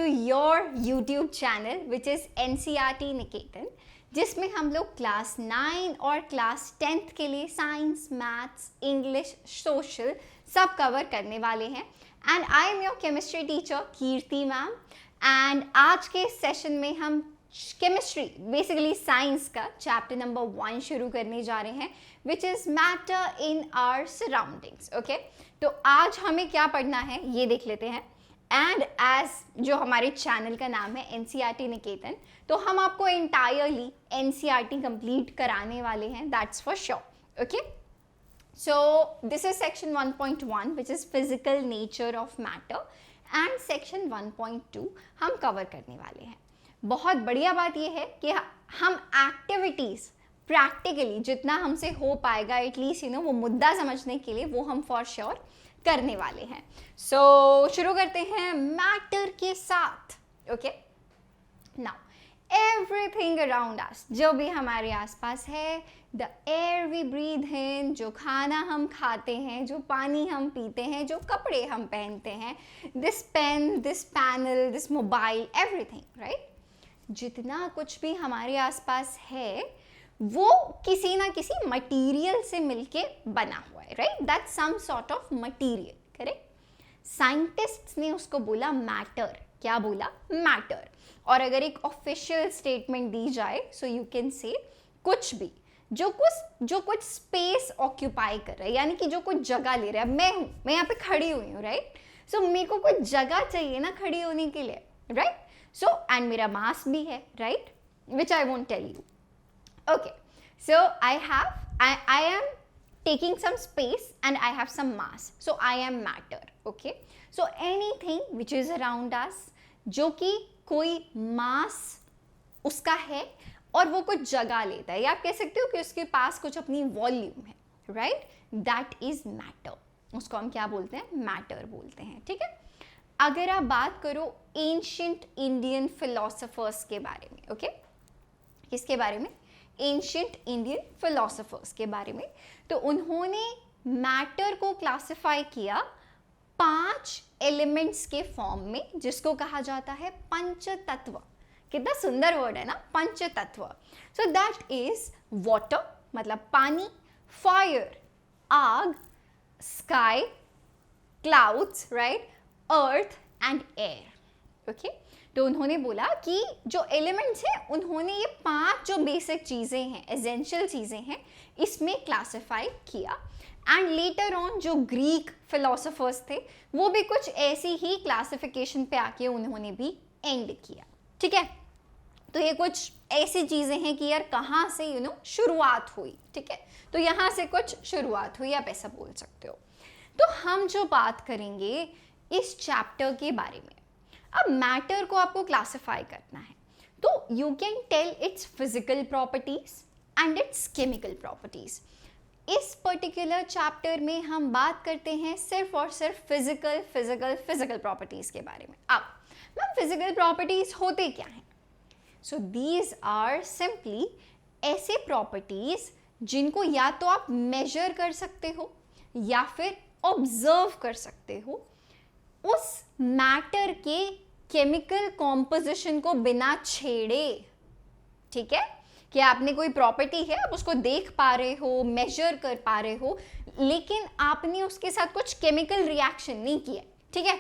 Your YouTube channel which is NCERT निकेतन, जिसमें हम लोग क्लास 9 और क्लास 10th के लिए साइंस, मैथ्स, इंग्लिश, सोशल सब कवर करने वाले हैं। And I am your chemistry teacher Kirti ma'am. एंड आज के सेशन में हम केमिस्ट्री बेसिकली साइंस का चैप्टर नंबर 1 शुरू करने जा रहे हैं, which is matter in our surroundings. Okay, तो आज हमें क्या पढ़ना है ये देख लेते हैं। एंड एज जो हमारे चैनल का नाम है NCERT निकेतन, तो हम आपको एंटायरली NCERT कंप्लीट कराने वाले हैं, that's for sure. Okay, so this is section 1.1 which is physical nature of matter, and section 1.2 हम कवर करने वाले हैं। बहुत बढ़िया बात यह है कि हम एक्टिविटीज़ प्रैक्टिकली जितना हमसे हो पाएगा एटलीस्ट वो मुद्दा समझने के लिए वो हम फॉर श्योर करने वाले हैं। सो शुरू करते हैं मैटर के साथ। Okay, now everything around us, जो भी हमारे आसपास है, द एयर वी ब्रीथ इन, जो खाना हम खाते हैं, जो पानी हम पीते हैं, जो कपड़े हम पहनते हैं, this pen, this panel, this mobile, everything, right. जितना कुछ भी हमारे आसपास है वो किसी ना किसी मटेरियल से मिलके बना हुआ है, right, that's some sort of material, correct. Scientists ने उसको बोला मैटर। क्या बोला? मैटर। और अगर एक ऑफिशियल स्टेटमेंट दी जाए सो यू कैन से कुछ भी जो कुछ स्पेस ऑक्यूपाई कर रहा है, यानी कि जो कुछ जगह ले रहा है। मैं यहाँ पे खड़ी हुई हूँ, राइट, सो मेरे को कुछ जगह चाहिए ना खड़ी होने के लिए, राइट। सो एंड मेरा मास भी है, right, which I won't tell you. Okay, so I am taking some space and I have some mass, so I am matter. Okay, so anything which is around us जो कि कोई mass उसका है और वो कुछ जगह लेता है, या आप कह सकते हो कि उसके पास कुछ अपनी वॉल्यूम है, right, that is matter। उसको हम क्या बोलते हैं? मैटर बोलते हैं, ठीक है। अगर आप बात करो एंशिएंट इंडियन फिलोसोफर्स के बारे में, ओके, किसके बारे में? एंशिएंट इंडियन फिलोसोफर्स के बारे में, तो उन्होंने मैटर को क्लासिफाई किया 5 एलिमेंट्स के फॉर्म में, जिसको कहा जाता है पंचतत्व। कितना सुंदर वर्ड है ना, पंचतत्व। सो दैट इज वाटर, मतलब पानी, फायर, आग, sky, clouds, right, earth and air. Okay, तो उन्होंने बोला कि जो एलिमेंट्स हैं उन्होंने ये 5 जो बेसिक चीज़ें हैं, एसेंशियल चीज़ें हैं, इसमें क्लासिफाई किया। एंड लेटर ऑन जो ग्रीक फिलोसोफर्स थे वो भी कुछ ऐसी ही क्लासिफिकेशन पे आके उन्होंने भी एंड किया, ठीक है। तो ये कुछ ऐसी चीज़ें हैं कि यार कहाँ से शुरुआत हुई, ठीक है, तो यहाँ से कुछ शुरुआत हुई, आप ऐसा बोल सकते हो। तो हम जो बात करेंगे इस चैप्टर के बारे में, अब मैटर को आपको क्लासिफाई करना है, तो you can tell its physical properties and its chemical properties. इस पर्टिकुलर चैप्टर में हम बात करते हैं सिर्फ और सिर्फ फिजिकल प्रॉपर्टीज के बारे में। अब मैम फिजिकल प्रॉपर्टीज होते क्या हैं? सो दीज आर सिंपली ऐसे प्रॉपर्टीज जिनको या तो आप मेजर कर सकते हो या फिर ऑब्जर्व कर सकते हो, उस मैटर के केमिकल कॉम्पोजिशन को बिना छेड़े, ठीक है। कि आपने कोई प्रॉपर्टी है, आप उसको देख पा रहे हो, मेजर कर पा रहे हो, लेकिन आपने उसके साथ कुछ केमिकल रिएक्शन नहीं किया, ठीक है।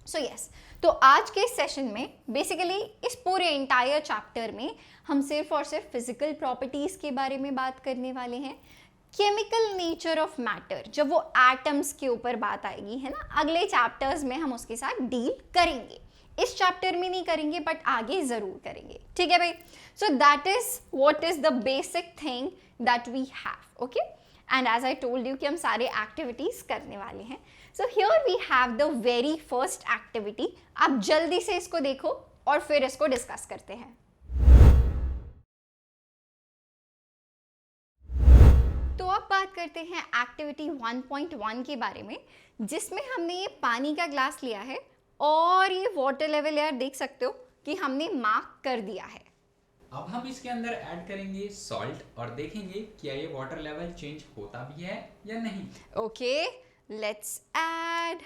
सो यस, तो आज के सेशन में बेसिकली इस पूरे एंटायर चैप्टर में हम सिर्फ और सिर्फ फिजिकल प्रॉपर्टीज के बारे में बात करने वाले हैं। केमिकल नेचर ऑफ मैटर, जब वो एटम्स के ऊपर बात आएगी, है ना, अगले चैप्टर्स में हम उसके साथ डील करेंगे। इस चैप्टर में नहीं करेंगे बट आगे जरूर करेंगे, ठीक है भाई। So that is what is the basic thing that we have, okay. And as I told you कि हम सारे एक्टिविटीज करने वाले हैं। So here we have the very first activity. आप जल्दी से इसको देखो और फिर इसको डिस्कस करते हैं। तो अब बात करते हैं एक्टिविटी 1.1 के बारे में, जिसमें हमने ये पानी का ग्लास लिया है और ये वाटर लेवल यार देख सकते हो कि हमने मार्क कर दिया है। अब हम इसके अंदर ऐड करेंगे सॉल्ट और देखेंगे क्या ये वाटर लेवल चेंज होता भी है या नहीं। Okay, let's add.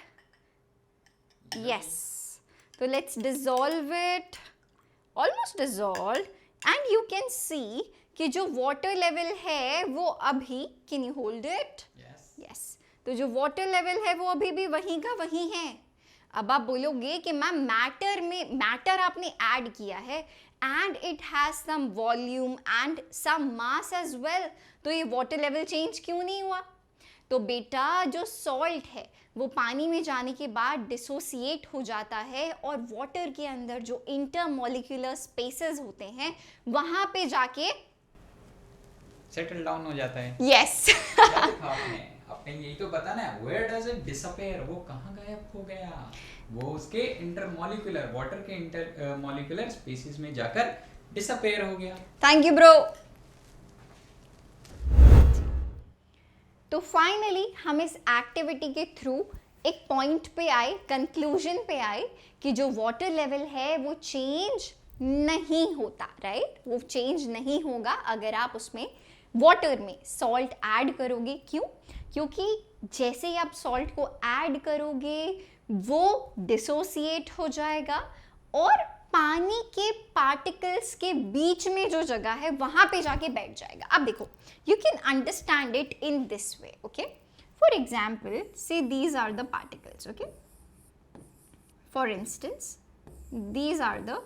यस, तो let's dissolve it, almost dissolve, and you can सी कि जो वाटर लेवल है वो अभी, can you hold it? Yes, तो जो वाटर लेवल है वो अभी भी वहीं का वहीं है। अब आप बोलोगे कि मैम मैटर आपने ऐड किया है and it has some volume and some mass as well, तो ये वाटर लेवल चेंज क्यों नहीं हुआ? तो बेटा जो सॉल्ट है वो पानी में जाने के बाद डिसोसिएट हो जाता है और वाटर के अंदर जो इंटरमॉलिक्यूलर स्पेसेस होते हैं वहां पे जाके सेटल डाउन हो जाता है। यस क्या लिखा आपने यही तो पता ना, वेयर डज इट डिसअपियर, वो कहाँ गायब हो गया? वो उसके इंटरमॉलिक्यूलर, वाटर के इंटरमॉलिक्यूलर स्पेसिस में जाकर डिसअपियर हो गया। Thank you bro. तो फाइनली हम इस एक्टिविटी के थ्रू एक पॉइंट पे आए, कंक्लूजन पे आए कि जो वाटर लेवल है वो चेंज नहीं होता, राइट? वो चेंज नहीं होगा अगर आप उसमें वाटर में सॉल्ट ऐड करोगे। क्यों? क्योंकि जैसे ही आप सॉल्ट को ऐड करोगे वो डिसोसिएट हो जाएगा और पानी के पार्टिकल्स के बीच में जो जगह है वहां पे जाके बैठ जाएगा। अब देखो, you can understand it in this way, okay? For example, say these are the particles, okay? For instance, these are the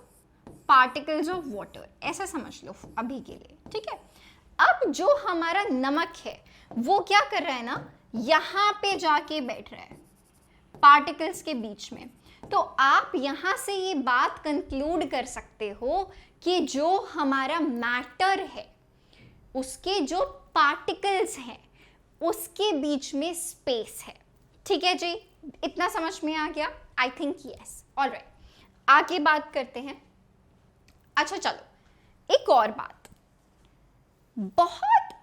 particles of water, ऐसा समझ लो अभी के लिए, ठीक है? अब जो हमारा नमक है वो क्या कर रहा है ना, यहां पे जाके बैठ रहा है पार्टिकल्स के बीच में। तो आप यहां से ये बात कंक्लूड कर सकते हो कि जो हमारा मैटर है उसके जो पार्टिकल्स हैं उसके बीच में स्पेस है। ठीक है जी, इतना समझ में आ गया? I think yes. ऑलराइट, आगे बात करते हैं। अच्छा चलो, एक और बात, बहुत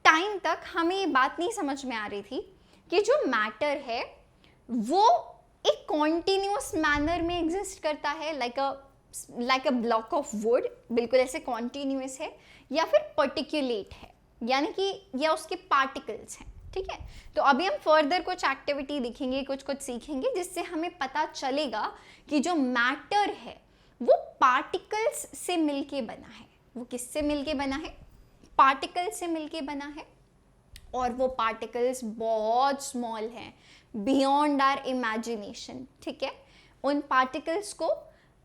टाइम तक हमें ये बात नहीं समझ में आ रही थी कि जो मैटर है वो एक कॉन्टिन्यूअस मैनर में एग्जिस्ट करता है, like a block of would, बिल्कुल ऐसे कॉन्टिन्यूअस है, या फिर पर्टिकुलेट है, यानी कि या उसके पार्टिकल्स हैं। ठीक है, तो अभी हम फर्दर कुछ एक्टिविटी दिखेंगे, कुछ सीखेंगे जिससे हमें पता चलेगा कि जो मैटर है वो पार्टिकल्स से मिलके बना है। वो किससे मिलके बना है? पार्टिकल्स से मिलके बना है, और वो पार्टिकल्स बहुत स्मॉल हैं, बियॉन्ड आवर इमेजिनेशन। ठीक है, उन पार्टिकल्स को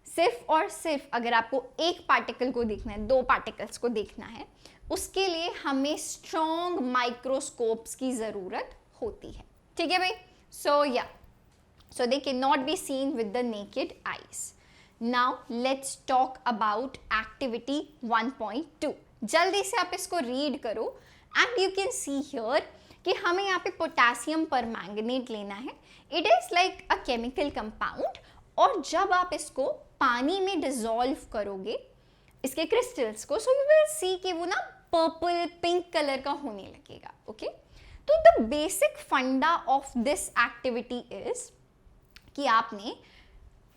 सिर्फ और सिर्फ, अगर आपको एक पार्टिकल को देखना है, दो पार्टिकल्स को देखना है, उसके लिए हमें स्ट्रॉन्ग माइक्रोस्कोप्स की ज़रूरत होती है। ठीक है भाई? So they can not be seen with the naked eyes. Now let's talk about activity 1.2। जल्दी से आप इसको रीड करो and you can see here कि हमें यहाँ पे पोटेशियम परमैंगनेट लेना है। It is like a chemical compound, और जब आप इसको पानी में डिसॉल्व करोगे इसके क्रिस्टल्स को, सो यू विल सी कि वो ना पर्पल पिंक कलर का होने लगेगा। ओके, तो द बेसिक फंडा ऑफ दिस एक्टिविटी इज कि आपने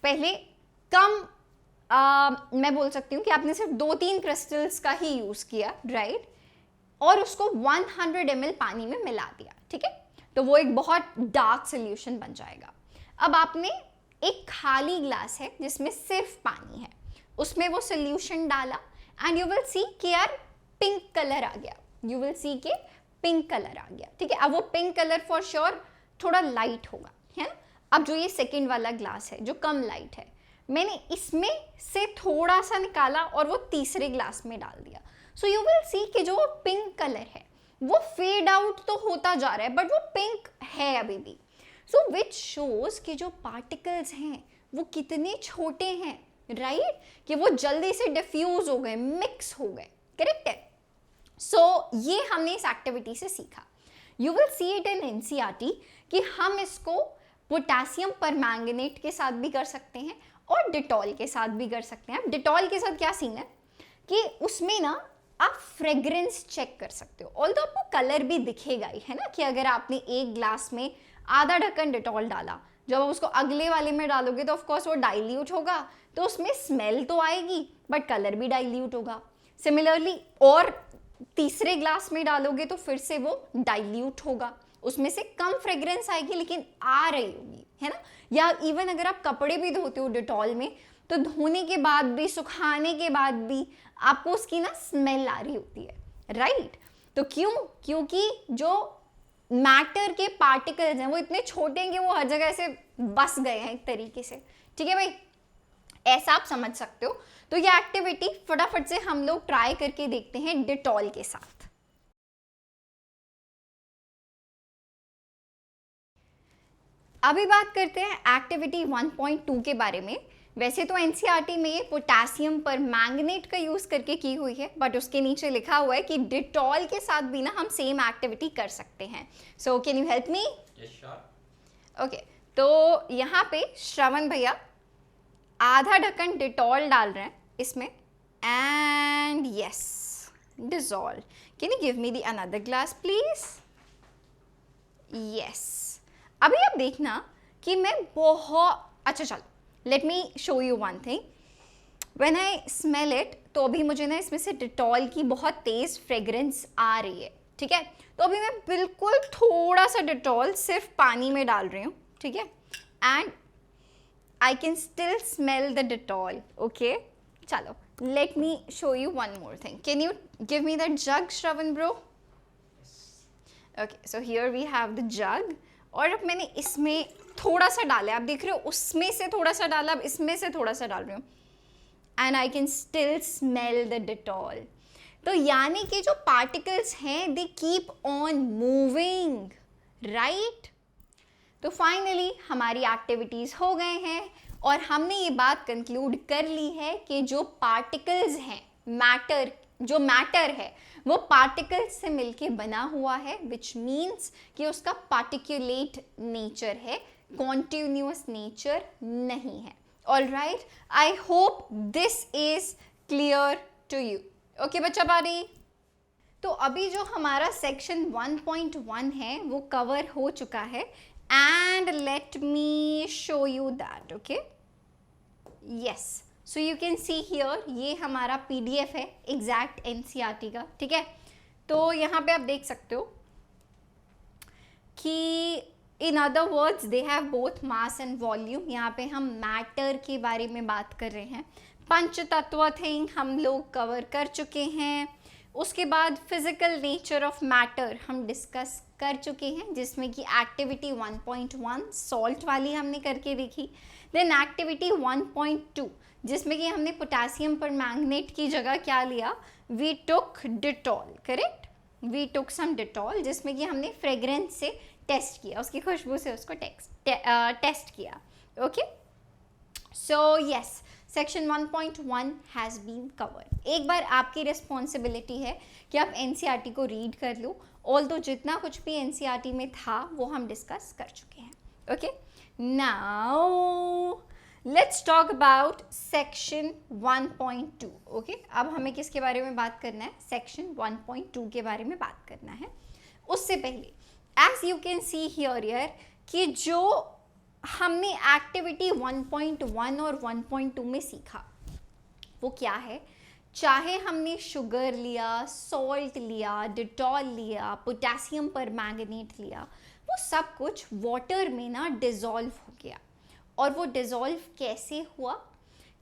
पहले मैं बोल सकती हूँ कि आपने सिर्फ 2-3 क्रिस्टल्स का ही यूज किया, राइट? और उसको 100 ml पानी में मिला दिया। ठीक है, तो वो एक बहुत डार्क सोल्यूशन बन जाएगा। अब आपने एक खाली ग्लास है जिसमें सिर्फ पानी है, उसमें वो सोल्यूशन डाला एंड यू विल सी कि यार पिंक कलर आ गया। यू विल सी कि पिंक कलर आ गया। ठीक है, अब वो पिंक कलर फॉर श्योर थोड़ा लाइट होगा, है ना? अब जो ये सेकेंड वाला ग्लास है जो कम लाइट है, मैंने इसमें से थोड़ा सा निकाला और वो तीसरे ग्लास में डाल दिया। सो यू विल सी कि जो पिंक कलर है वो फेड आउट तो होता जा रहा है, बट वो पिंक है अभी भी। सो विच शोज कि जो पार्टिकल्स हैं वो कितने छोटे हैं, राइट? कि वो जल्दी से डिफ्यूज हो गए, मिक्स हो गए। करेक्ट है? सो ये हमने इस एक्टिविटी से सीखा। You will see it in NCERT कि हम इसको पोटेशियम परमैंगनेट के साथ भी कर सकते हैं और डिटॉल के साथ भी कर सकते हैं। अब डिटॉल के साथ क्या सीन है कि उसमें ना आप फ्रेग्रेंस चेक कर सकते हो, ऑल्दो आपको कलर भी दिखेगा ही, है ना? कि अगर आपने एक ग्लास में आधा ढक्कन डिटॉल डाला, जब आप उसको अगले वाले में डालोगे तो ऑफकोर्स वो डाइल्यूट होगा, तो उसमें स्मेल तो आएगी बट कलर भी डाइल्यूट होगा। सिमिलरली और तीसरे ग्लास में डालोगे तो फिर से वो डाइल्यूट होगा, उसमें से कम फ्रेग्रेंस आएगी लेकिन आ रही होगी, है ना। या इवन अगर आप कपड़े भी धोते हो डिटॉल में, तो धोने के बाद भी, सुखाने के बाद भी आपको उसकी ना स्मेल आ रही होती है, राइट। तो क्यों? क्योंकि जो मैटर के पार्टिकल्स हैं वो इतने छोटे हैं कि वो हर जगह से बस गए हैं एक तरीके से, ठीक है भाई, ऐसा आप समझ सकते हो। तो ये एक्टिविटी फटाफट से हम लोग ट्राई करके देखते हैं डिटॉल के साथ। अभी बात करते हैं एक्टिविटी 1.2 के बारे में। वैसे तो एनसीईआरटी में ये पोटेशियम पर मैंगनेट का यूज करके की हुई है, बट उसके नीचे लिखा हुआ है कि डिटॉल के साथ भी ना हम सेम एक्टिविटी कर सकते हैं। सो can you help me? Yes sure. Okay, तो यहाँ पे श्रवण भैया आधा ढक्कन डिटॉल डाल रहे हैं इसमें, and yes, dissolve. Can you give me the another glass please? Yes. अभी आप देखना कि मैं बहुत अच्छा, चलो let me show you one thing. When I smell it, तो अभी मुझे ना इसमें से डिटॉल की बहुत तेज फ्रेग्रेंस आ रही है, ठीक है। तो अभी मैं बिल्कुल थोड़ा सा डिटॉल सिर्फ पानी में डाल रही हूँ, ठीक है, and I can still smell the Dettol. Okay, चलो let me show you one more thing. Can you give me that jug, Shravan bro? Okay, so here we have the jug, और अब मैंने इसमें थोड़ा सा डाला, आप देख रहे हो, उसमें से थोड़ा सा डाला, अब इसमें से थोड़ा सा डाल रही हूँ, and I can still smell the Dettol. तो यानी कि जो पार्टिकल्स हैं they keep on moving, right. तो फाइनली हमारी एक्टिविटीज हो गए हैं और हमने ये बात कंक्लूड कर ली है कि जो पार्टिकल्स हैं, मैटर, जो मैटर है वो पार्टिकल्स से मिलके बना हुआ है, विच मीन्स कि उसका पार्टिकुलेट नेचर है, कॉन्टिन्यूअस नेचर नहीं है। All right, I hope this is clear to you. Okay बच्चा पारी, तो अभी जो हमारा सेक्शन 1.1 है वो कवर हो चुका है, and let me show you that. Okay, yes, so you can see here, ये हमारा पीडीएफ है एग्जैक्ट एनसीईआरटी का, ठीक है। तो यहाँ पे आप देख सकते हो कि in other words they have both mass and volume. यहाँ पे हम मैटर के बारे में बात कर रहे हैं। पंच तत्व थिंग हम लोग कवर कर चुके हैं। उसके बाद फिजिकल नेचर ऑफ मैटर हम डिस्कस कर चुके हैं, जिसमें कि एक्टिविटी 1.1 सॉल्ट वाली हमने करके देखी। देन एक्टिविटी 1.2 जिसमें कि हमने पोटेशियम पर मैंगनेट की जगह क्या लिया, we took Dettol, correct, we took some Dettol, जिसमें कि हमने फ्रेग्रेंस से टेस्ट किया, उसकी खुशबू से उसको टेस्ट किया। Okay, so yes, section 1.1 has been covered. एक बार आपकी रिस्पॉन्सिबिलिटी है कि आप एनसीईआरटी को रीड कर लो, ऑल्दो जितना कुछ भी एनसीईआरटी में था वो हम डिस्कस कर चुके हैं। Okay, now let's talk about section 1.2। Okay, अब हमें किसके बारे में बात करना है, सेक्शन 1.2 के बारे में बात करना है। उससे पहले as you can see here कि जो हमने एक्टिविटी 1.1 और 1.2 में सीखा वो क्या है, चाहे हमने शुगर लिया, सॉल्ट लिया, डिटॉल लिया, पोटेशियम पर मैंगनेट लिया, वो सब कुछ वाटर में ना डिज़ोल्व हो गया। और वो डिज़ोल्व कैसे हुआ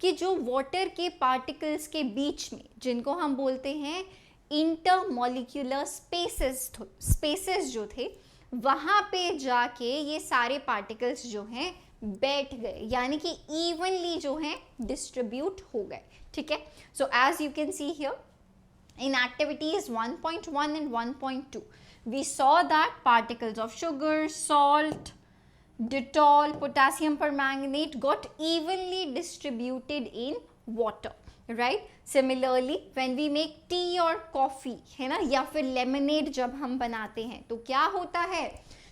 कि जो वाटर के पार्टिकल्स के बीच में, जिनको हम बोलते हैं इंटरमॉलिक्यूलर स्पेसेस जो थे, वहाँ पे जाके ये सारे पार्टिकल्स जो हैं बैठ गए, यानी कि इवनली जो हैं डिस्ट्रीब्यूट हो गए, ठीक है। So as you can see here in activities 1.1 and 1.2 we saw that particles of sugar, salt, Dettol, potassium permanganate got evenly distributed in water, right? Similarly, when we make tea or coffee, है ना, या फिर lemonade जब हम बनाते हैं, तो क्या होता है,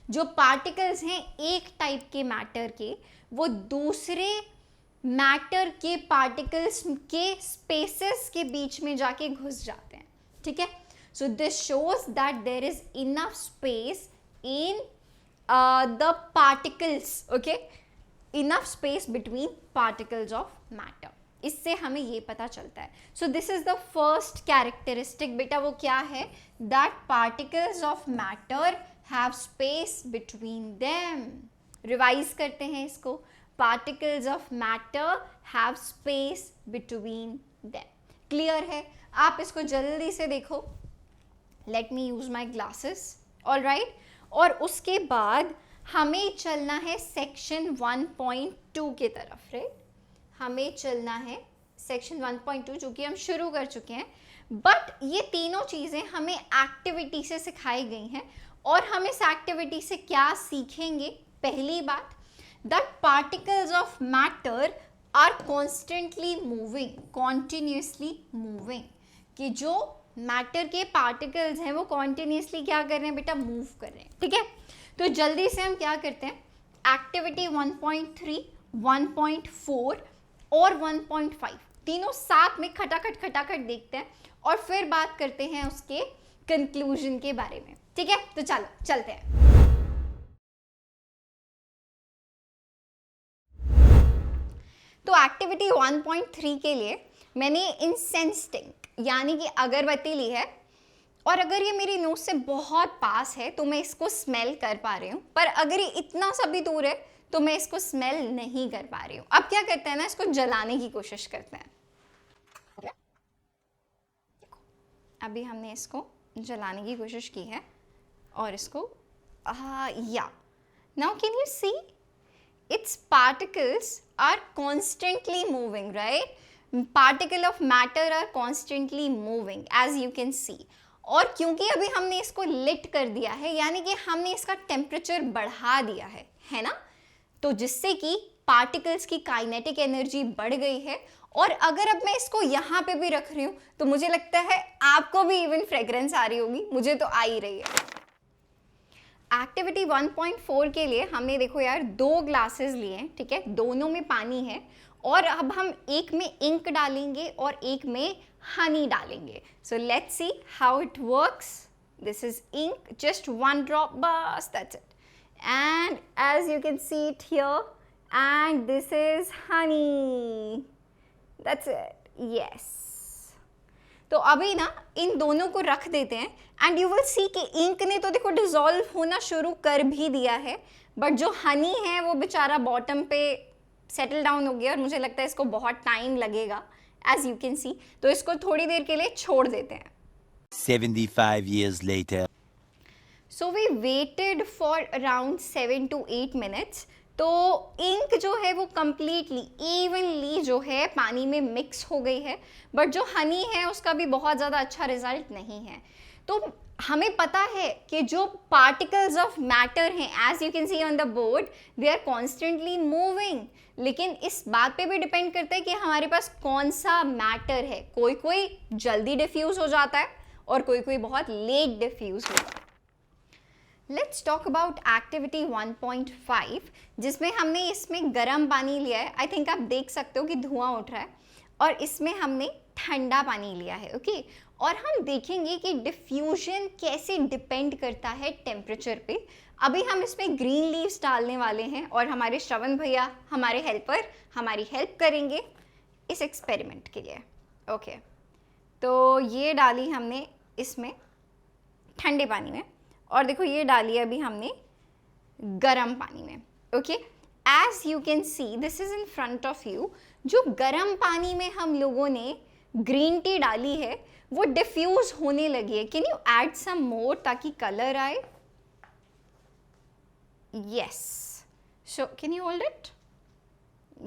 जो particles हैं एक टाइप के मैटर के, वो दूसरे मैटर के पार्टिकल्स के स्पेसेस के बीच में जाके घुस जाते हैं, ठीक है। So this shows that there is enough space in the particles, okay, enough space between particles of matter. इससे हमें ये पता चलता है। So this is the first characteristic, बेटा वो क्या है, that particles of matter have space between them. Revise करते हैं इसको, particles of matter have space between them. Clear है? आप इसको जल्दी से देखो। Let me use my glasses. Alright, और उसके बाद हमें चलना है सेक्शन 1.2 की तरफ। राइट, हमें चलना है सेक्शन 1.2 जो कि हम शुरू कर चुके हैं, बट ये तीनों चीज़ें हमें एक्टिविटी से सिखाई गई हैं। और हम इस एक्टिविटी से क्या सीखेंगे? पहली बात, that particles of matter are constantly moving, continuously moving, कि जो मैटर के पार्टिकल्स हैं वो कॉन्टिन्यूसली क्या कर रहे हैं बेटा? मूव कर रहे हैं। ठीक है, तो जल्दी से हम क्या करते हैं, एक्टिविटी 1.3, 1.4 और 1.5 तीनों साथ में खटाखट देखते हैं और फिर बात करते हैं उसके कंक्लूजन के बारे में। ठीक है, तो चलो चलते हैं। तो एक्टिविटी 1.3 के लिए मैंने इंसेंस स्टिक यानी कि अगरबत्ती ली है, और अगर ये मेरी नोज से बहुत पास है तो मैं इसको स्मेल कर पा रही हूँ, पर अगर ये इतना सा भी दूर है तो मैं इसको स्मेल नहीं कर पा रही हूँ। अब क्या करते हैं ना, इसको जलाने की कोशिश करते हैं। अभी हमने इसको जलाने की कोशिश की है और इसको या now can you see its particles are constantly moving, right? Particle of matter are constantly moving as you can see. और क्योंकि अभी हमने इसको लिट कर दिया है, यानी कि हमने इसका टेम्परेचर बढ़ा दिया है ना, तो जिससे कि पार्टिकल्स की काइनेटिक एनर्जी बढ़ गई है। और अगर अब मैं इसको यहाँ पे भी रख रही हूँ तो मुझे लगता है आपको भी इवन फ्रेग्रेंस आ रही होगी, मुझे तो आ ही रही है। एक्टिविटी 1.4 के लिए हमने देखो यार 2 ग्लासेस लिए हैं, ठीक है, दोनों में पानी है, और अब हम एक में इंक डालेंगे और एक में हनी डालेंगे। So let's see how it works. This is ink, just 1 drop, बस that's it, and as you can see it here, and this is honey, that's it, yes. तो अभी ना इन दोनों को रख देते हैं एंड यू विल सी कि इंक ने तो देखो डिसॉल्व होना शुरू कर भी दिया है, बट जो हनी है वो बेचारा बॉटम पे सेटल डाउन हो गया और मुझे लगता है इसको बहुत टाइम लगेगा, एज यू कैन सी। तो इसको थोड़ी देर के लिए छोड़ देते हैं। 75 years later. So we waited for around 7 to 8 minutes. तो इंक जो है वो कम्प्लीटली इवनली जो है पानी में मिक्स हो गई है, बट जो हनी है उसका भी बहुत ज़्यादा अच्छा रिजल्ट नहीं है। तो हमें पता है कि जो पार्टिकल्स ऑफ मैटर हैं, as you can see on the board, they are constantly moving, लेकिन इस बात पे भी डिपेंड करता है कि हमारे पास कौन सा मैटर है। कोई कोई जल्दी डिफ्यूज़ हो जाता है और कोई कोई बहुत लेट डिफ्यूज़ होता है। लेट्स टॉक अबाउट एक्टिविटी 1.5, जिसमें हमने इसमें गर्म पानी लिया है। आई थिंक आप देख सकते हो कि धुआं उठ रहा है, और इसमें हमने ठंडा पानी लिया है, ओके। और हम देखेंगे कि डिफ्यूजन कैसे डिपेंड करता है टेम्परेचर पे। अभी हम इसमें ग्रीन लीव्स डालने वाले हैं और हमारे श्रवण भैया, हमारे हेल्पर, हमारी हेल्प करेंगे इस एक्सपेरिमेंट के लिए, ओके। तो ये डाली हमने इसमें ठंडे पानी में, और देखो ये डाली अभी हमने गरम पानी में, okay. As you can see this is in front of you. जो गरम पानी में हम लोगों ने ग्रीन टी डाली है वो डिफ्यूज होने लगी है। कैन यू ऐड सम मोर ताकि कलर आए? Yes, so can you hold it?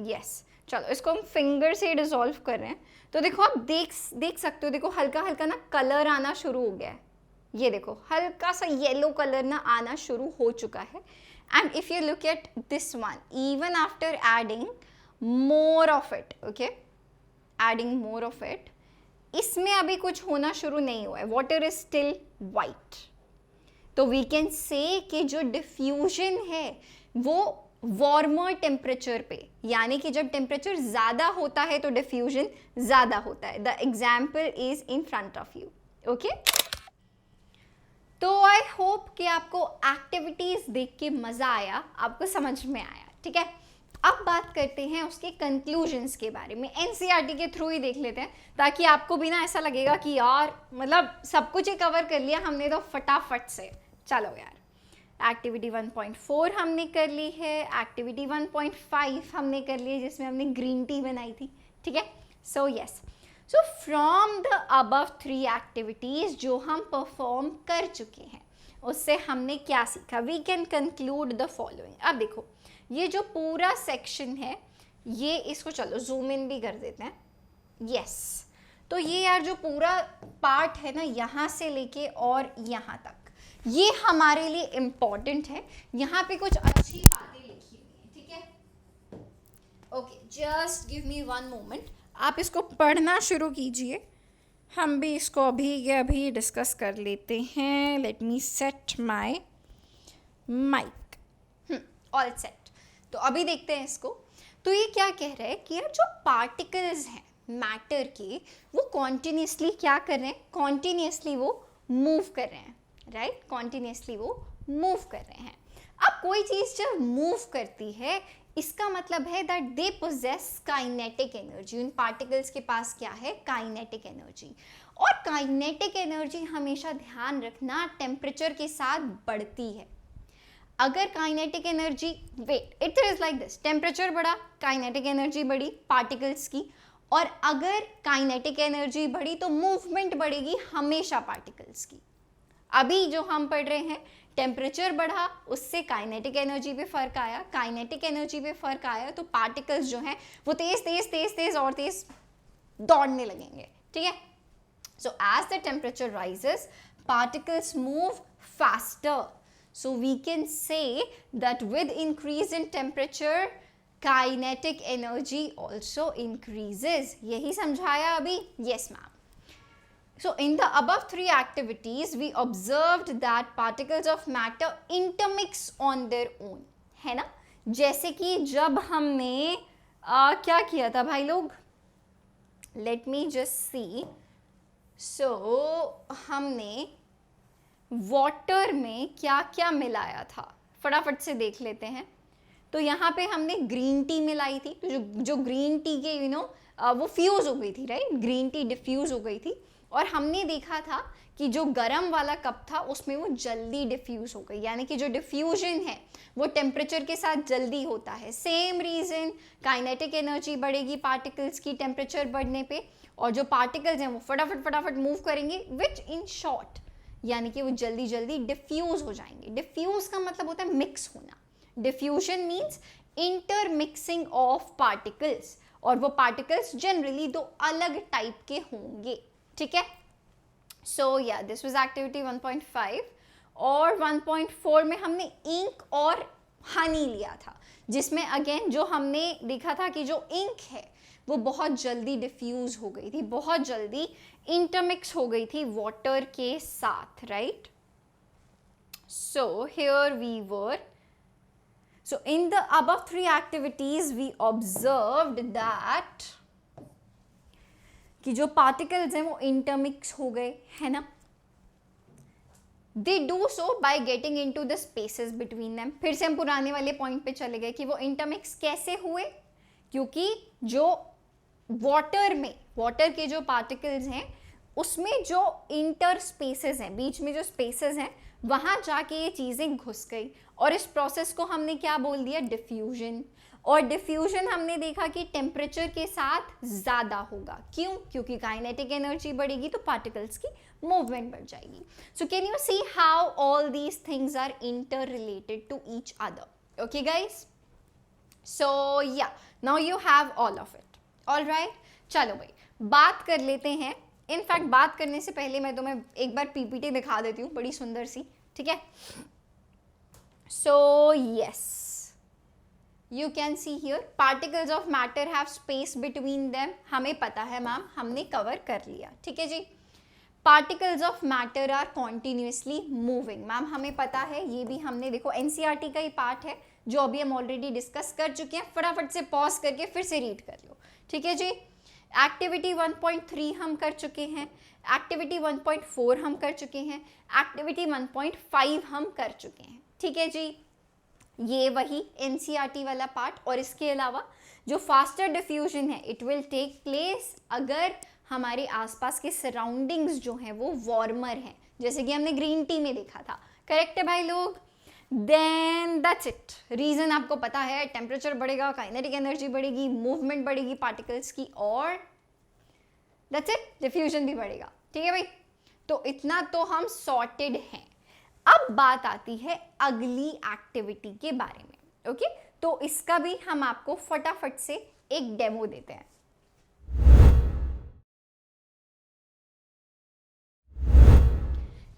Yes, चलो इसको हम फिंगर से डिसॉल्व कर रहे हैं। तो देखो आप देख सकते हो, देखो हल्का हल्का ना कलर आना शुरू हो गया है। ये देखो हल्का सा येलो कलर ना आना शुरू हो चुका है। And if you look at this one, even after adding more of it, okay, adding more of it, इसमें अभी कुछ होना शुरू नहीं हुआ है। Water is still white. तो वी कैन से कि जो डिफ्यूजन है वो वार्मर टेम्परेचर पे, यानी कि जब टेम्परेचर ज़्यादा होता है तो डिफ्यूजन ज़्यादा होता है। The example is in front of you, okay. तो आई होप कि आपको एक्टिविटीज देख के मज़ा आया, आपको समझ में आया, ठीक है। अब बात करते हैं उसके कंक्लूजन्स के बारे में। एनसीईआरटी के थ्रू ही देख लेते हैं ताकि आपको भी ना ऐसा लगेगा कि यार मतलब सब कुछ ही कवर कर लिया हमने तो फटाफट से। चलो यार, एक्टिविटी 1.4 हमने कर ली है, एक्टिविटी 1.5 हमने कर ली है जिसमें हमने ग्रीन टी बनाई थी, ठीक है। So yes, so from the above 3 activities जो हम परफॉर्म कर चुके हैं उससे हमने क्या सीखा, we can conclude the following. अब देखो ये जो पूरा सेक्शन है ये, इसको चलो जूम इन भी कर देते हैं, यस। तो ये यार जो पूरा पार्ट है ना, यहाँ से लेके और यहाँ तक, ये हमारे लिए इम्पॉर्टेंट है। यहाँ पे कुछ अच्छी बातें लिखी हुई हैं, ठीक है। Okay, just give me 1 moment, आप इसको पढ़ना शुरू कीजिए, हम भी इसको अभी डिस्कस कर लेते हैं। Let me set my mic, all set. तो अभी देखते हैं इसको। तो ये क्या कह रहा है कि यार जो पार्टिकल्स हैं मैटर के, वो कॉन्टिन्यूसली क्या कर रहे हैं, कॉन्टिन्यूसली वो मूव कर रहे हैं, राइट, कॉन्टिन्यूसली वो मूव कर रहे हैं। अब कोई चीज़ जब मूव करती है इसका मतलब है that they possess kinetic energy. उन पार्टिकल्स के पास क्या है, काइनेटिक एनर्जी। और काइनेटिक एनर्जी हमेशा ध्यान रखना टेम्परेचर के साथ बढ़ती है। अगर kinetic energy, wait, it is like this, temperature बढ़ा, काइनेटिक एनर्जी बढ़ी पार्टिकल्स की, और अगर काइनेटिक एनर्जी बढ़ी तो मूवमेंट बढ़ेगी हमेशा पार्टिकल्स की। अभी जो हम पढ़ रहे हैं, टेम्परेचर बढ़ा उससे काइनेटिक एनर्जी पे फर्क आया, काइनेटिक एनर्जी पे फर्क आया तो पार्टिकल्स जो हैं वो तेज तेज तेज तेज और तेज दौड़ने लगेंगे, ठीक है। So as the temperature rises particles move faster, so we can say that with increase in temperature kinetic energy also increases। यही समझाया अभी, yes ma'am। So in the above 3 activities we observed that particles of matter intermix on their own, है ना। जैसे कि जब हमने क्या किया था भाई लोग, let me just see। so हमने वाटर में क्या क्या मिलाया था, फटाफट से देख लेते हैं। तो यहाँ पे हमने ग्रीन टी मिलाई थी, तो जो ग्रीन टी के वो फ्यूज हो गई थी, राइट, ग्रीन टी डिफ्यूज हो गई थी। और हमने देखा था कि जो गरम वाला कप था उसमें वो जल्दी डिफ्यूज हो गई, यानी कि जो डिफ्यूजन है वो टेम्परेचर के साथ जल्दी होता है। सेम रीज़न, काइनेटिक एनर्जी बढ़ेगी पार्टिकल्स की टेम्परेचर बढ़ने पे, और जो पार्टिकल्स हैं वो फटाफट फटाफट मूव करेंगे, विच इन शॉर्ट यानी कि वो जल्दी जल्दी डिफ्यूज हो जाएंगे। डिफ्यूज का मतलब होता है मिक्स होना। Diffusion means intermixing of particles, और वो पार्टिकल्स जनरली 2 अलग टाइप के होंगे, ठीक है। सो या दिस वाज एक्टिविटी 1.5। और 1.4 में हमने इंक और हनी लिया था, जिसमें अगेन जो हमने देखा था कि जो इंक है वो बहुत जल्दी डिफ्यूज हो गई थी, बहुत जल्दी इंटरमिक्स हो गई थी वाटर के साथ, right. So here we were, so in the above 3 activities we observed that कि जो पार्टिकल्स हैं वो इंटरमिक्स हो गए, है ना। They do so by getting into the spaces between them. फिर से हम पुराने वाले पॉइंट पे चले गए कि वो इंटरमिक्स कैसे हुए, क्योंकि जो वाटर में, वाटर के जो पार्टिकल्स हैं उसमें जो इंटर स्पेसेस हैं, बीच में जो स्पेसेस हैं, वहाँ जाके ये चीज़ें घुस गई, और इस प्रोसेस को हमने क्या बोल दिया, डिफ्यूजन। और डिफ्यूजन हमने देखा कि टेम्परेचर के साथ ज़्यादा होगा, क्यों, क्योंकि काइनेटिक एनर्जी बढ़ेगी तो पार्टिकल्स की मूवमेंट बढ़ जाएगी। So can you see how all these things are interrelated to each other, okay guys. So yeah now you have all of it, all right. चलो भाई बात कर लेते हैं। इनफैक्ट बात करने से पहले मैं तुम्हें एक बार पीपीटी दिखा देती हूँ, बड़ी सुंदर सी, ठीक है। So yes, you can see here particles of matter have space between them. हमें पता है मैम, हमने कवर कर लिया, ठीक है जी। Particles of matter are continuously moving, ma'am हमें पता है, ये भी हमने देखो एनसीईआरटी का ही पार्ट है जो अभी हम ऑलरेडी डिस्कस कर चुके हैं। फटाफट से पॉज करके फिर से रीड कर लो, ठीक है जी। एक्टिविटी 1.3 हम कर चुके हैं, एक्टिविटी 1.4 हम कर चुके हैं, एक्टिविटी 1.5 हम कर चुके हैं, ठीक है जी। ये वही एनसीईआरटी वाला पार्ट। और इसके अलावा जो फास्टर डिफ्यूजन है इट विल टेक प्लेस अगर हमारे आसपास के सराउंडिंग्स जो हैं वो वार्मर हैं, जैसे कि हमने ग्रीन टी में देखा था, करेक्ट है भाई लोग। Then that's it. रीजन आपको पता है, टेम्परेचर बढ़ेगा, काइनेटिक एनर्जी बढ़ेगी, मूवमेंट बढ़ेगी पार्टिकल्स की, और दैट्स इट, डिफ्यूजन भी बढ़ेगा। ठीक है भाई, तो इतना तो हम सॉर्टेड हैं। अब बात आती है अगली एक्टिविटी के बारे में। ओके, तो इसका भी हम आपको फटाफट से एक डेमो देते हैं।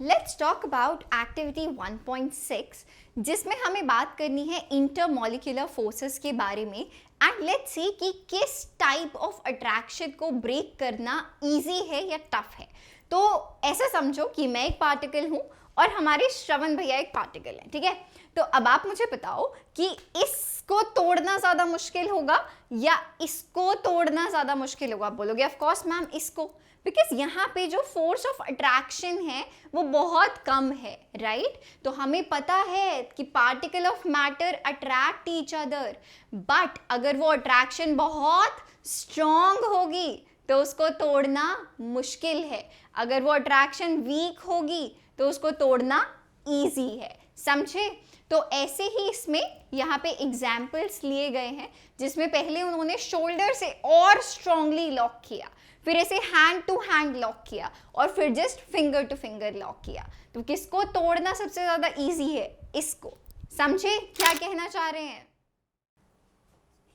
लेट्स टॉक अबाउट एक्टिविटी 1.6, जिसमें हमें बात करनी है इंटरमॉलिक्यूलर फोर्सेस के बारे में, एंड लेट्स सी कि किस टाइप ऑफ अट्रैक्शन को ब्रेक करना इजी है या टफ है। तो ऐसा समझो कि मैं एक पार्टिकल हूं और हमारे श्रवण भैया एक पार्टिकल है। ठीक है, तो अब आप मुझे बताओ कि इसको तोड़ना ज्यादा मुश्किल होगा या इसको तोड़ना ज्यादा मुश्किल होगा। आप बोलोगे ऑफ कोर्स मैम इसको, बिकॉज यहाँ पे जो फोर्स ऑफ अट्रैक्शन है वो बहुत कम है, राइट? तो हमें पता है कि particle of matter attract each other, but अगर वो अट्रैक्शन बहुत स्ट्रॉन्ग होगी तो उसको तोड़ना मुश्किल है, अगर वो अट्रैक्शन वीक होगी तो उसको तोड़ना इजी है। समझे? तो ऐसे ही इसमें यहाँ पे एग्जाम्पल्स लिए गए हैं, जिसमें पहले उन्होंने शोल्डर से और स्ट्रांगली लॉक किया, फिर ऐसे हैंड टू हैंड लॉक किया, और फिर just finger two finger lock किया। तो किसको तोड़ना सबसे ज्यादा इजी है? इसको। समझे क्या कहना चाह रहे हैं?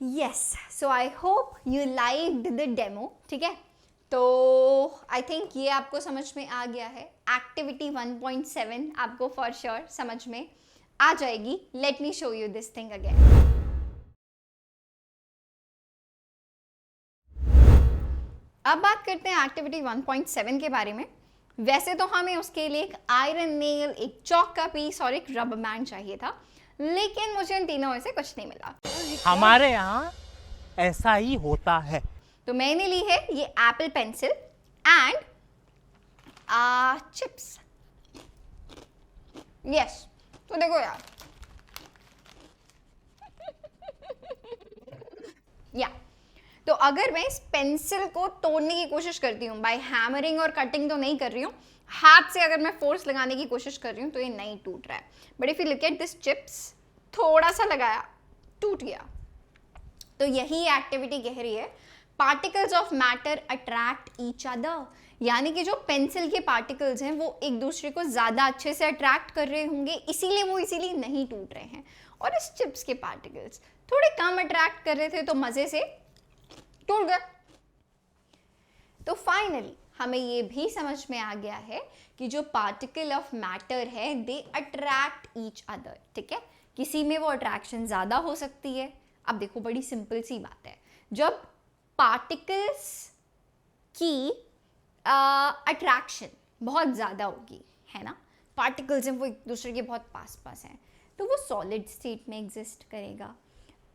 Yes, so I hope you liked the demo. ठीक है, तो आई थिंक ये आपको समझ में आ गया है। एक्टिविटी 1.7 आपको फॉर श्योर समझ में आ जाएगी। Late me show you this thing again. अब बात करते हैं एक्टिविटी 1.7 के बारे में। वैसे तो हमें उसके लिए एक आयरन नेल, एक चौक का पीस और एक रबर बैंड चाहिए था, लेकिन मुझे इन तीनों में से कुछ नहीं मिला। हमारे यहाँ ऐसा ही होता है। तो मैंने ली है ये Apple pencil and chips. Yes, तो देखो यार, या तो अगर मैं इस पेंसिल को तोड़ने की कोशिश करती हूँ, बाय हैमरिंग और कटिंग तो नहीं कर रही हूँ, हाथ से अगर मैं फोर्स लगाने की कोशिश कर रही हूँ तो ये नहीं टूट रहा है। But if you look at this chips, थोड़ा सा लगाया, टूट गया। तो यही एक्टिविटी कह रही है, particles of matter attract each other, यानी कि जो पेंसिल के पार्टिकल्स हैं वो एक दूसरे को ज़्यादा अच्छे से अट्रैक्ट कर रहे होंगे, इसीलिए वो इसीलिए नहीं टूट रहे हैं। और इस चिप्स के पार्टिकल्स थोड़े कम अट्रैक्ट कर रहे थे तो मज़े से टूट गए। तो फाइनली हमें ये भी समझ में आ गया है कि जो पार्टिकल ऑफ मैटर है दे अट्रैक्ट ईच अदर। ठीक है, किसी में वो अट्रैक्शन ज़्यादा हो सकती है। अब देखो, बड़ी सिंपल सी बात है, जब पार्टिकल्स की अट्रैक्शन बहुत ज़्यादा होगी, है ना, पार्टिकल्स हैं वो एक दूसरे के बहुत पास पास हैं, तो वो सॉलिड स्टेट में एग्जिस्ट करेगा।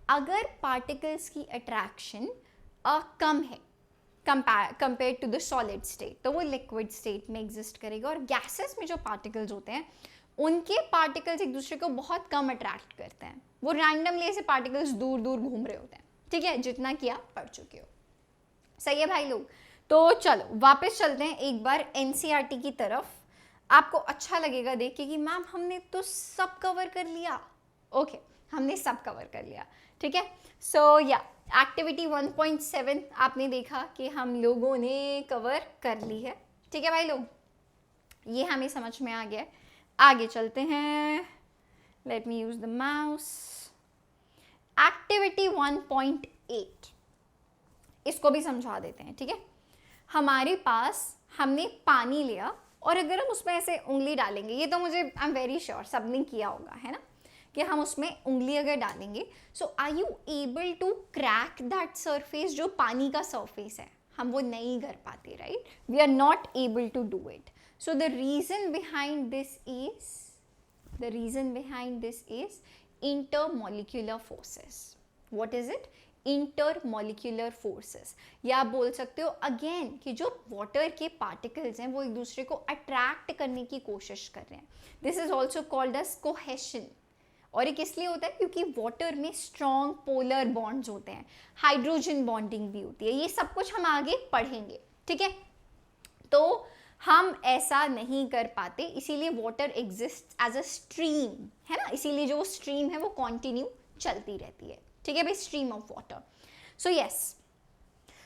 अगर पार्टिकल्स की अट्रैक्शन कम है compare to the solid state, तो वो लिक्विड स्टेट में एग्जिस्ट करेगा। और गैसेस में जो पार्टिकल्स होते हैं उनके पार्टिकल्स एक दूसरे को बहुत कम अट्रैक्ट करते हैं, वो रैंडमली ऐसे पार्टिकल्स दूर दूर घूम रहे होते हैं। ठीक है, जितना कि आप पढ़ चुके हो। सही है भाई लोग? तो चलो वापस चलते हैं एक बार एनसीईआरटी की तरफ। आपको अच्छा लगेगा देख के कि मैम हमने तो सब कवर कर लिया। ओके, हमने सब कवर कर लिया। ठीक है, सो या एक्टिविटी 1.7 आपने देखा कि हम लोगों ने कवर कर ली है। ठीक है भाई लोग, ये हमें समझ में आ गया। आगे चलते हैं। Let me use the mouse. Activity 1.8, इसको भी समझा देते हैं। ठीक है, हमारे पास हमने पानी लिया और अगर हम उसमें ऐसे उंगली डालेंगे, ये तो मुझे आई एम वेरी श्योर सबने किया होगा, है ना, कि हम उसमें उंगली अगर डालेंगे, so are you able to crack that surface? जो पानी का सरफेस है हम वो नहीं कर पाते, right? We are not able to do it. So the reason behind this is intermolecular forces. What is it? Intermolecular forces. या आप बोल सकते हो अगेन कि जो वाटर के पार्टिकल्स हैं वो एक दूसरे को अट्रैक्ट करने की कोशिश कर रहे हैं। This is also called as cohesion. और ये किस लिए होता है? क्योंकि वाटर में स्ट्रॉन्ग पोलर बॉन्ड्स होते हैं, हाइड्रोजन बॉन्डिंग भी होती है। ये सब कुछ हम आगे पढ़ेंगे। ठीक है, तो हम ऐसा नहीं कर पाते, इसीलिए water exist as a stream, है ना, इसीलिए जो स्ट्रीम है वो कंटिन्यू चलती रहती है, ठीक है भाई, stream of water. So yes,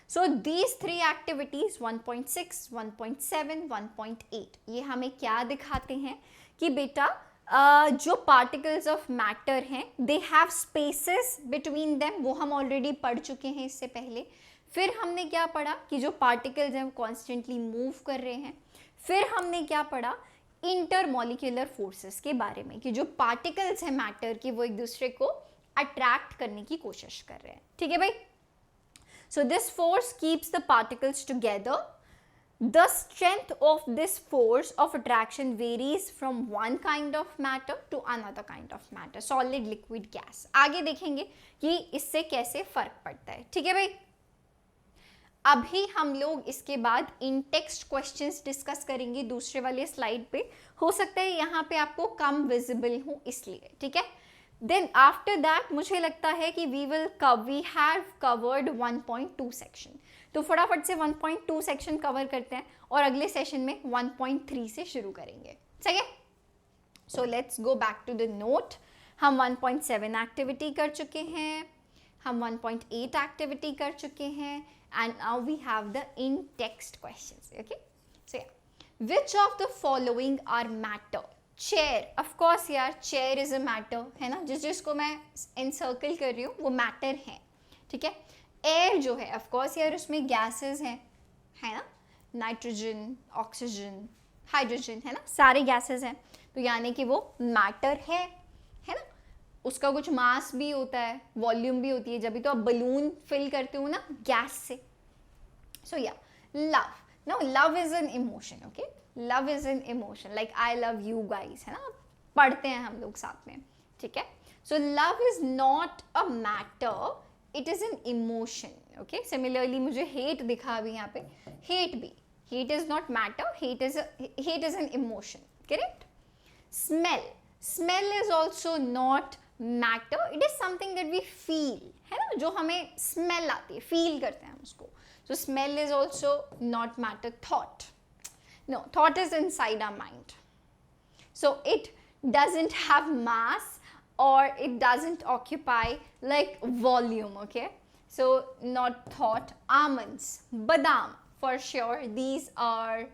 so these 3 activities 1.6, 1.7, 1.8 ये हमें क्या दिखाते हैं कि बेटा जो पार्टिकल्स ऑफ मैटर हैं they have spaces between them, वो हम ऑलरेडी पढ़ चुके हैं इससे पहले. फिर हमने क्या पढ़ा कि जो पार्टिकल्स हैं वो कॉन्स्टेंटली मूव कर रहे हैं. फिर हमने क्या पढ़ा, इंटरमॉलिक्यूलर फोर्सेस के बारे में, कि जो पार्टिकल्स हैं मैटर के वो एक दूसरे को अट्रैक्ट करने की कोशिश कर रहे हैं, ठीक है भाई. So this force keeps the particles together. The strength of this force of attraction varies from one kind of matter to another kind of matter, solid, liquid, gas. आगे देखेंगे कि इससे कैसे फर्क पड़ता है, ठीक है भाई. अभी हम लोग इसके बाद इन टेक्स्ट क्वेश्चंस डिस्कस करेंगे दूसरे वाले स्लाइड पे. हो सकता है यहाँ पे आपको कम विजिबल हो इसलिए, ठीक है. देन आफ्टर दैट मुझे लगता है कि वी हैव कवर्ड 1.2 सेक्शन, तो फटाफट से 1.2 सेक्शन कवर करते हैं और अगले सेशन में 1.3 से शुरू करेंगे, सही है. So let's go back to the note. हम 1.7 एक्टिविटी कर चुके हैं, हम 1.8 एक्टिविटी कर चुके हैं, and now we have the in text questions. Okay, so yeah, which of the following are matter? Chair, of course यार, chair is a matter, है ना, जिसको मैं encircle कर रही हूँ वो matter है, ठीक है. एयर जो है of course यार उसमें gases हैं, है ना, नाइट्रोजन, ऑक्सीजन, हाइड्रोजन, है ना, सारे gases हैं, तो यानी कि वो matter है ना. उसका कुछ मास भी होता है, वॉल्यूम भी होती है, जब भी तो आप बलून फिल करते हो ना गैस से. So yeah love, no love is an emotion. Okay, love is an emotion, like I love you guys, है ना, पढ़ते हैं हम लोग साथ में, ठीक है. So love is not a matter, it is an emotion. Okay, similarly मुझे हेट दिखा अभी यहाँ पे, हेट भी, hate is not matter, hate is an emotion, correct. Smell, smell is also not matter, it is something that we feel, है ना, जो हमें स्मेल आती है, फील करते हैं हम उसको. So smell is also not matter. Thought, no, thought is inside our mind, so it doesn't have mass और it doesn't occupy like volume. Okay, so not thought. Almonds, बादाम, for sure these are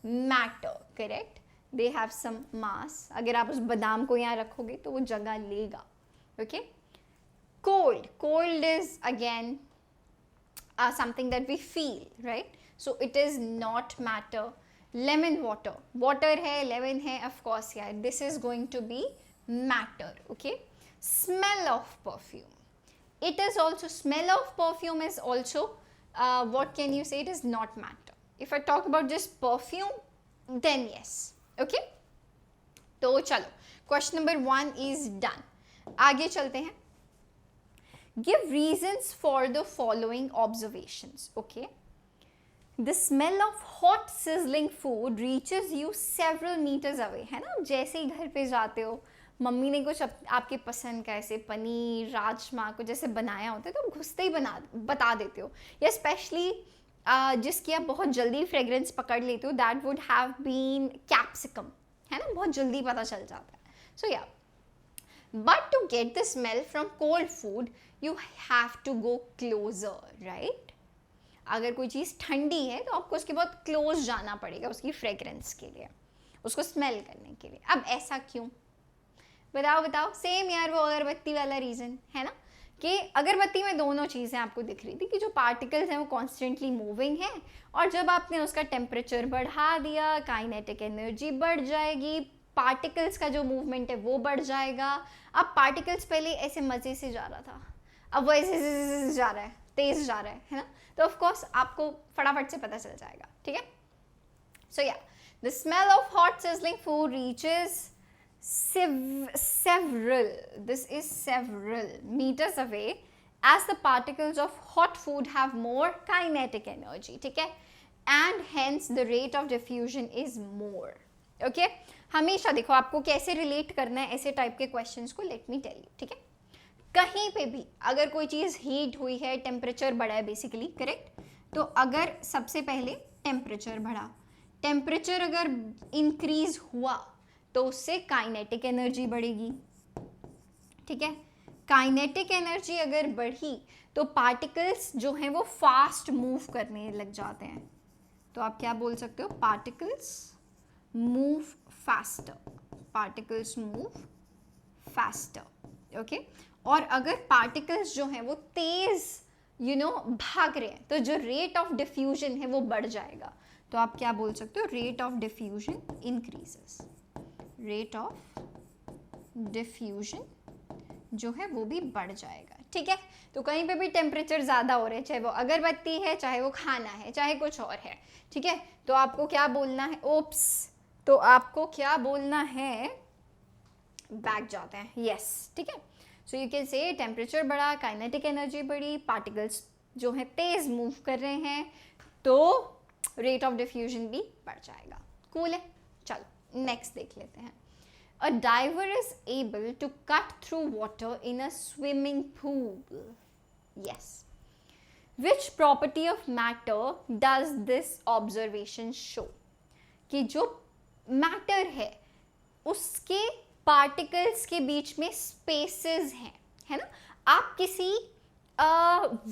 matter, correct, they have some mass. अगर आप उस बादाम को यहाँ रखोगे तो वो जगह लेगा. Okay, cold, cold is again something that we feel, right? So it is not matter. Lemon water, water है, lemon है, of course yeah, this is going to be matter. Okay, smell of perfume, it is also, smell of perfume is also what can you say, it is not matter. If I talk about just perfume then yes. Okay, तो चलो question number 1 is done. आगे चलते हैं. Give reasons for the following observations. Okay, the smell of hot sizzling food reaches you several metres away, है ना, जैसे ही घर पे जाते हो मम्मी ने कुछ आपके पसंद का ऐसे पनीर, राजमा कुछ जैसे बनाया होता है तो आप घुसते ही बता देते हो, या स्पेशली जिसकी आप बहुत जल्दी फ्रेग्रेंस पकड़ लेते हो, that would have been capsicum, है ना, बहुत जल्दी पता चल जाता है. So yeah, but to get the smell from cold food you have to go closer, right. अगर कोई चीज़ ठंडी है तो आपको उसके बहुत क्लोज जाना पड़ेगा उसकी फ्रेग्रेंस के लिए, उसको स्मेल करने के लिए. अब ऐसा क्यों, बताओ. सेम यार, वो अगरबत्ती वाला रीज़न है ना, कि अगरबत्ती में दोनों चीज़ें आपको दिख रही थी कि जो पार्टिकल्स हैं वो कॉन्स्टेंटली मूविंग हैं, और जब आपने उसका टेम्परेचर बढ़ा दिया काइनेटिक एनर्जी बढ़ जाएगी, पार्टिकल्स का जो मूवमेंट है वो बढ़ जाएगा. अब पार्टिकल्स पहले ऐसे मज़े से जा रहा था, अब वो ऐसे जा रहा है, तेज़ जा रहा है ना, तो ऑफकोर्स आपको फटाफट से पता चल जाएगा, ठीक है. सो या, the smell of hot sizzling food reaches several meters away as the particles of hot food have more kinetic energy, ठीक है, and hence the rate of diffusion is more. Okay, हमेशा देखो आपको कैसे रिलेट करना है ऐसे टाइप के क्वेश्चंस को, लेट मी टेल यू, ठीक है. कहीं पे भी अगर कोई चीज़ हीट हुई है, टेम्परेचर बढ़ा है बेसिकली, करेक्ट, तो अगर सबसे पहले टेम्परेचर बढ़ा, टेम्परेचर अगर इंक्रीज हुआ तो उससे काइनेटिक एनर्जी बढ़ेगी, ठीक है। काइनेटिक एनर्जी अगर बढ़ी तो पार्टिकल्स जो हैं वो फास्ट मूव करने लग जाते हैं, तो आप क्या बोल सकते हो, particles move faster, particles move faster, okay. और अगर पार्टिकल्स जो हैं वो तेज भाग रहे हैं तो जो रेट ऑफ डिफ्यूजन है वो बढ़ जाएगा, तो आप क्या बोल सकते हो, rate of diffusion increases, rate of diffusion जो है वो भी बढ़ जाएगा, ठीक है। तो कहीं पे भी टेम्परेचर ज़्यादा हो रहा है, चाहे वो अगरबत्ती है, चाहे वो खाना है, चाहे कुछ और है, ठीक है, तो आपको क्या बोलना है, ओप्स, तो आपको क्या बोलना है, बैक जाते हैं, यस, ठीक है। So you can say temperature बढ़ा, काइनेटिक एनर्जी बढ़ी, पार्टिकल्स जो है तेज मूव कर रहे हैं, तो रेट ऑफ डिफ्यूजन भी बढ़ जाएगा। कूल है, चलो नेक्स्ट देख लेते हैं। A diver is able to cut through water in a swimming pool. Yes. Which property of matter does this observation show? कि जो मैटर है उसके पार्टिकल्स के बीच में स्पेसेस हैं, है ना। आप किसी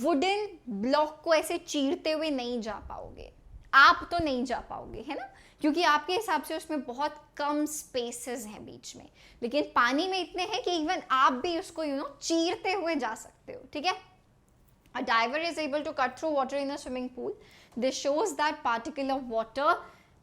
वुडन ब्लॉक को ऐसे चीरते हुए नहीं जा पाओगे, आप तो नहीं जा पाओगे, है ना, क्योंकि आपके हिसाब से उसमें बहुत कम स्पेसेस हैं बीच में, लेकिन पानी में इतने हैं कि इवन आप भी उसको चीरते हुए जा सकते हो, ठीक है। A diver is able to cut through water in a swimming pool. This shows that particle of water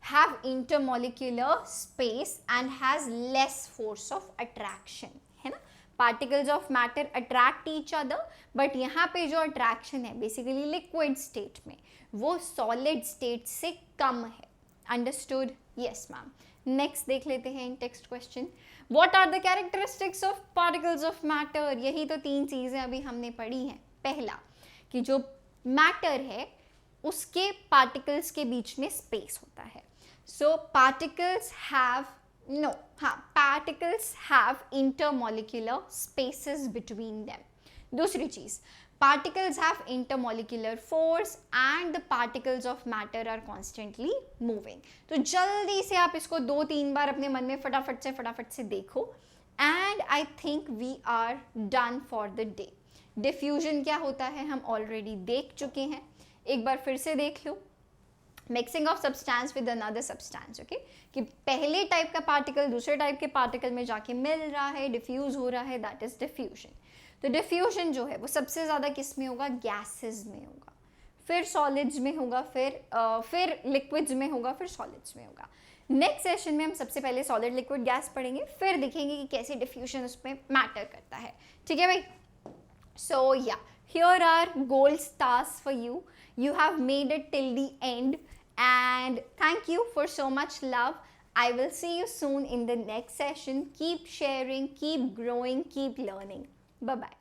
have intermolecular space and has less force of attraction, है ना। particles of matter attract each other, but यहाँ पे जो attraction है basically liquid state में वो solid state से कम है। Understood? Yes, ma'am. Next देख लेते हैं text question. What are the characteristics of particles of matter? यही तो तीन चीज़ें अभी हमने पढ़ी हैं। पहला कि जो matter है उसके particles के बीच में space होता है। So particles have intermolecular spaces between them. दूसरी चीज़, particles have intermolecular force and the particles of matter are constantly moving. तो जल्दी से आप इसको 2-3 बार अपने मन में फटाफट से देखो and I think we are done for the day. Diffusion क्या होता है हम already देख चुके हैं, एक बार फिर से देख लो। Mixing of substance with another substance, okay, कि पहले टाइप का पार्टिकल दूसरे टाइप के पार्टिकल में जाके मिल रहा है, डिफ्यूज हो रहा है, दैट इज डिफ्यूजन। तो डिफ्यूजन जो है वो सबसे ज़्यादा किस में होगा, गैसेस में होगा, फिर सॉलिड्स में होगा, फिर लिक्विड्स में होगा, फिर सॉलिड्स में होगा। नेक्स्ट सेशन में हम सबसे पहले सॉलिड लिक्विड गैस पढ़ेंगे, फिर देखेंगे कि कैसे डिफ्यूजन उसमें मैटर करता है, ठीक है भाई। सो या here are gold stars for you. You have made it till the end and thank you for so much love. I will see you soon in the next session. Keep sharing, keep growing, keep learning. Bye bye.